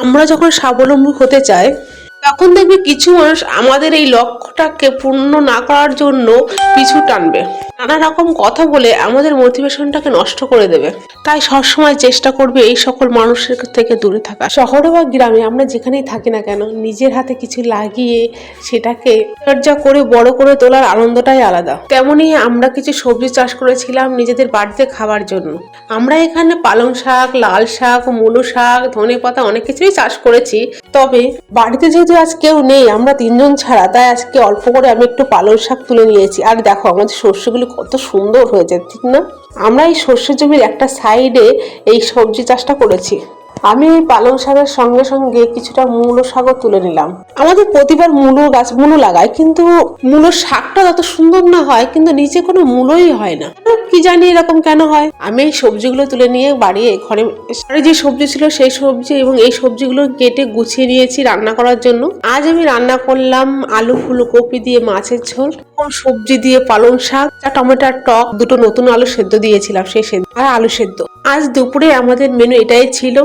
আমরা যখন স্বাবলম্বী হতে চাই তখন দেখবে কিছু মানুষ আমাদের এই লক্ষ্যটাকে পূর্ণ না করার জন্য পিছু টানবে, নানা রকম কথা বলে আমাদের মোটিভেশনটাকে নষ্ট করে দেবে। তাই সবসময় চেষ্টা করবে এই সকল মানুষের থেকে দূরে থাকা। শহরে বা গ্রামে আমরা যেখানেই থাকি না কেন, নিজের হাতে কিছু লাগিয়ে সেটাকে চর্চা করে বড় করে তোলার আনন্দটাই আলাদা। তেমনি আমরা কিছু সবজি চাষ করেছিলাম নিজেদের বাড়িতে খাবার জন্য। আমরা এখানে পালং শাক, লাল শাক, মূলো শাক, ধনেপাতা অনেক কিছুই চাষ করেছি। তবে বাড়িতে যেহেতু আজ কেউ নেই, আমরা তিনজন ছাড়া, তাই আজকে অল্প করে আমি একটু পালং শাক তুলে নিয়েছি। আর দেখো আমাদের শস্যগুলো কত সুন্দর হয়েছে, ঠিক না? আমরা এই শস্য জমির একটা সাইডে এই সবজি চাষটা করেছি। আমি এই পালং শাকের সঙ্গে সঙ্গে কিছুটা মূলো শাকও তুলে নিলাম। আমাদের প্রতিবার মূলো গাছ মূলো লাগায়, কিন্তু মূলো শাকটা যত সুন্দর না হয়, কিন্তু নিচে কোনো মূলোই হয় না, কি জানি এরকম কেন হয়। আমি এই সবজিগুলো তুলে নিয়ে বাড়ি ঘরে যে সবজি ছিল সেই সবজি এবং এই সবজিগুলো কেটে গুছিয়ে নিয়েছি রান্না করার জন্য। আজ আমি রান্না করলাম আলু ফুলকপি দিয়ে মাছের ঝোল, সবজি দিয়ে পালং শাক, টমেটোর টক, দুটো নতুন আলু সেদ্ধ দিয়েছিলাম সেই সেদ্ধ, আর আলু সেদ্ধ। আজ দুপুরে আমাদের মেনু এটাই ছিল।